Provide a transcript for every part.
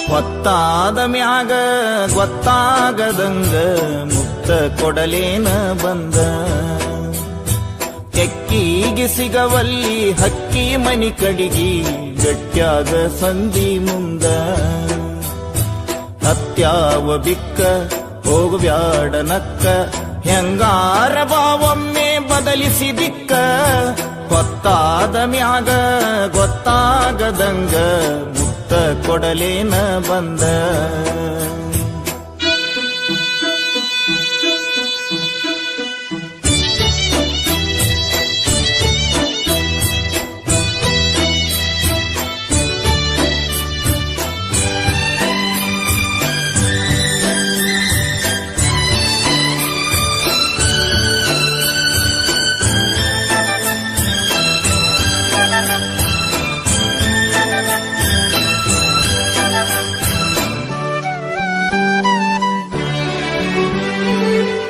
ಹೊತ್ತಾದ ಮ್ಯಾಗ ಗೊತ್ತಾಗದಂಗ ಮುತ್ತ ಕೊಡಲೇನ ಬಂದ. ಕೆಕ್ಕಿಗೆ ಸಿಗವಲ್ಲಿ ಹಕ್ಕಿ ಮನಿ ಕಡಿಗಿ ಗಟ್ಯಾಗ ಸಂಧಿ ಮುಂದ. ಹತ್ಯಾವ ಬಿಕ್ಕ ಹೋಗಬ್ಯಾಡ ನಕ್ಕ ಹೆಂಗಾರ ಬಾವೊಮ್ಮೆ ಬದಲಿಸಿ ದಿಕ್ಕ. ಹೊತ್ತಾದ ಮ್ಯಾಗ ಗೊತ್ತಾಗದಂಗ ಮುತ್ತ ಕೊಡಲೇನ ಬಂದ.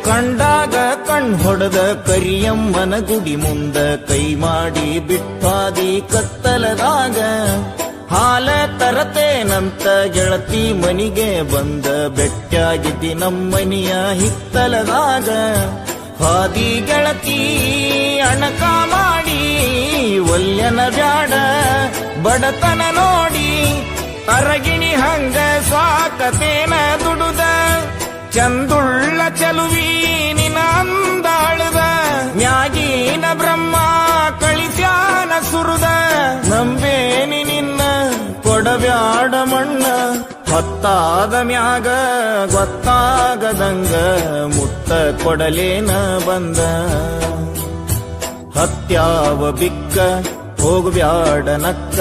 ಕಂಡಾಗ ಹೊಡೆದ ಕರಿಯಮ್ಮನ ಗುಡಿ ಮುಂದ ಕೈ ಮಾಡಿ ಬಿಟ್ಟಾದಿ ಕತ್ತಲದಾಗ. ಹಾಲ ತರತೇನಂತ ಗೆಳತಿ ಮನಿಗೆ ಬಂದ ಬೆಟ್ಟಾಗಿದ್ದಿ ನಮ್ಮನಿಯ ಹಿತ್ತಲದಾಗ. ಹಾದಿ ಗೆಳತಿ ಅಣಕ ಮಾಡಿ ಒಲ್ಯನ ಬ್ಯಾಡ ಬಡತನ ನೋಡಿ. ಅರಗಿಣಿ ಹಂಗ ಸಾಕತೇನ ದುಡುದ ಚಂದುಳ್ಳ ಚಲುವಿ ನಿನ ಅಂದಾಳದ. ಮ್ಯಾಗೀನ ಬ್ರಹ್ಮ ಕಳಿಸ್ಯಾನ ಸುರುದ ನಂಬೇನಿ ನಿನ್ನ ಕೊಡಬ್ಯಾಡ ಮಣ್ಣ. ಹೊತ್ತಾದ ಮ್ಯಾಗ ಗೊತ್ತಾಗದಂಗ ಮುತ್ತ ಕೊಡಲೇನ ಬಂದ. ಹತ್ಯಾವ ಬಿಕ್ಕ ಹೋಗಬ್ಯಾಡ ನಕ್ಕ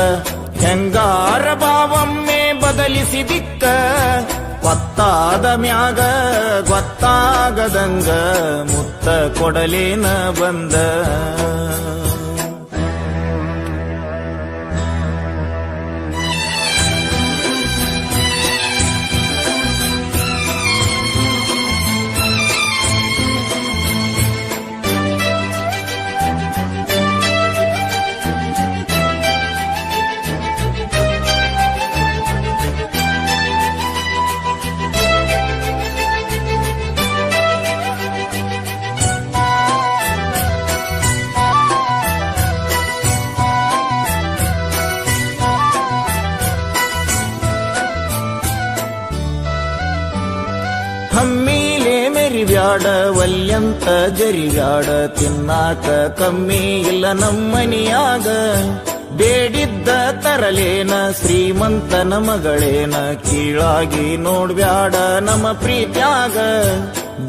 ಹೆಂಗಾರ ಬಾವೊಮ್ಮೆ ಬದಲಿಸಿ ದಿಕ್ಕ. ಹೊತ್ತಾದ ಮ್ಯಾಗ ಗೊತ್ತಾಗದಂಗ ಮುತ್ತ ಕೊಡಲೇನ ಬಂದ. ಹಮ್ಮಿಲೆ ಮೆರಿಬ್ಯಾಡ ವಲ್ಯಂತ ಜರಿಬ್ಯಾಡ ತಿನ್ನಾಕ ಕಮ್ಮಿ ಇಲ್ಲ ನಮ್ಮನಿಯಾಗ. ಬೇಡಿದ್ದ ತರಲೇನ ಶ್ರೀಮಂತನ ಮಗಳೇನ ಕೀಳಾಗಿ ನೋಡ್ಬ್ಯಾಡ ನಮ್ಮ ಪ್ರೀತ್ಯಾಗ.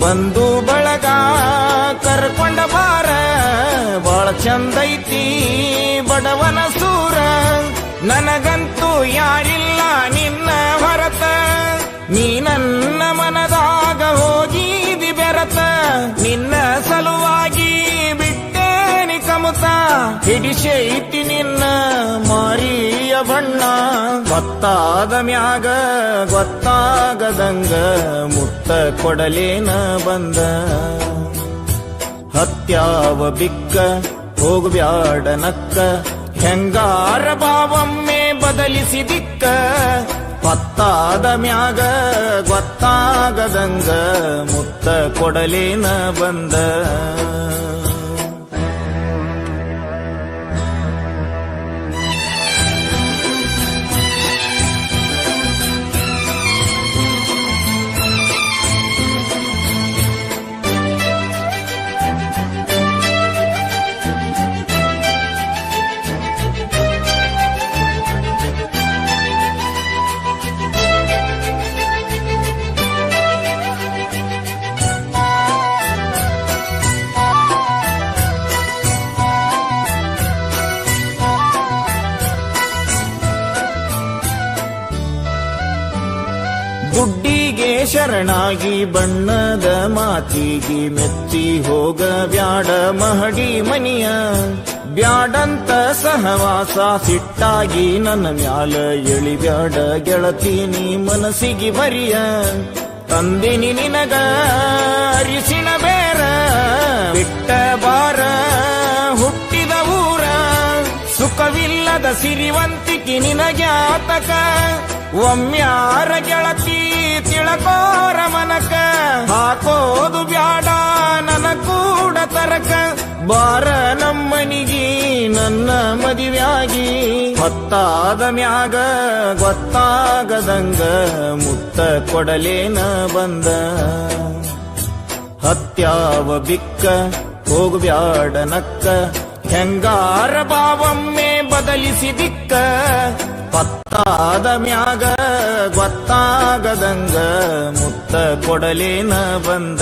ಬಂದು ಬಳಗ ಕರ್ಕೊಂಡ ಬಾರ ಬಾಳ ಚಂದೈತಿ ಬಡವನ ಸೂರ. ನನಗಂತೂ ಯಾರಿಲ್ಲ ನಿನ್ನ ಹೊರತ ನೀ ನನ್ನ ಮನದಾಗ ಹೋಗಿದಿ ಬೆರತ. ನಿನ್ನ ಸಲುವಾಗಿ ಬಿಟ್ಟೇನಿ ಕಮುತ ಹಿಡಿಸೈತಿ ನಿನ್ನ ಮಾರಿಯ ಬಣ್ಣ. ಗೊತ್ತಾದ ಮ್ಯಾಗ ಗೊತ್ತಾಗದಂಗ ಮುತ್ತ ಕೊಡಲೇನ ಬಂದ. ಹತ್ಯಾವ ಬಿಕ್ಕ ಹೋಗಬ್ಯಾಡ ನಕ್ಕ ಹೆಂಗಾರ ಬಾವೊಮ್ಮೆ ಬದಲಿಸಿ ದಿಕ್ಕ. ಹೊತ್ತಾದ ಮ್ಯಾಗ ಗೊತ್ತಾಗದಂಗ ಮುತ್ತ ಕೊಡಲೇನ ಬಂದ. ದುಡ್ಡಿಗೆ ಶರಣಾಗಿ ಬಣ್ಣದ ಮಾತಿಗೆ ಮೆಚ್ಚಿ ಹೋಗ ಬ್ಯಾಡ ಮಹಡಿ ಮನಿಯ. ಬ್ಯಾಡಂತ ಸಹವಾಸ ಸಿಟ್ಟಾಗಿ ನನ್ನ ಮ್ಯಾಲ ಎಳಿಬ್ಯಾಡ ಗೆಳತಿ ನೀ ಮನಸ್ಸಿಗೆ ಬರಿಯ. ತಂದಿನಿ ನಿನಗ ಅರಿಸಿನ ಬೇರ ಬಿಟ್ಟ ಬಾರ ಹುಟ್ಟಿದ ಊರ. ಸುಖವಿ ಇಲ್ಲದ ಸಿರಿವಂತಿಕೆ ನಿನಗ್ಯಾತಕ ಒಮ್ಮ್ಯಾರ ಗೆಳತಿ ತಿಳಕೋರ ಮನಕ ಹಾಕೋದು ಬ್ಯಾಡ ನನ ಕೂಡ ತರಕ ಬಾರ ನಮ್ಮನಿಗಿ ನನ್ನ ಮದುವ್ಯಾಗಿ ಹೊತ್ತಾದ ಮ್ಯಾಗ ಗೊತ್ತಾಗದಂಗ ಮುತ್ತ ಕೊಡಲೇನ ಬಂದ ಹತ್ಯಾವ ಬಿಕ್ಕ ಹೋಗ್ಬ್ಯಾಡ ನಕ್ಕ ಹೆಂಗಾರ ಬಾವೊಮ್ಮೆ ಬದಲಿಸಿ ದಿಕ್ಕ ಪತ್ತಾದ ಮ್ಯಾಗ ಗೊತ್ತಾಗದಂಗ ಮುತ್ತ ಕೊಡಲೇನ ಬಂದ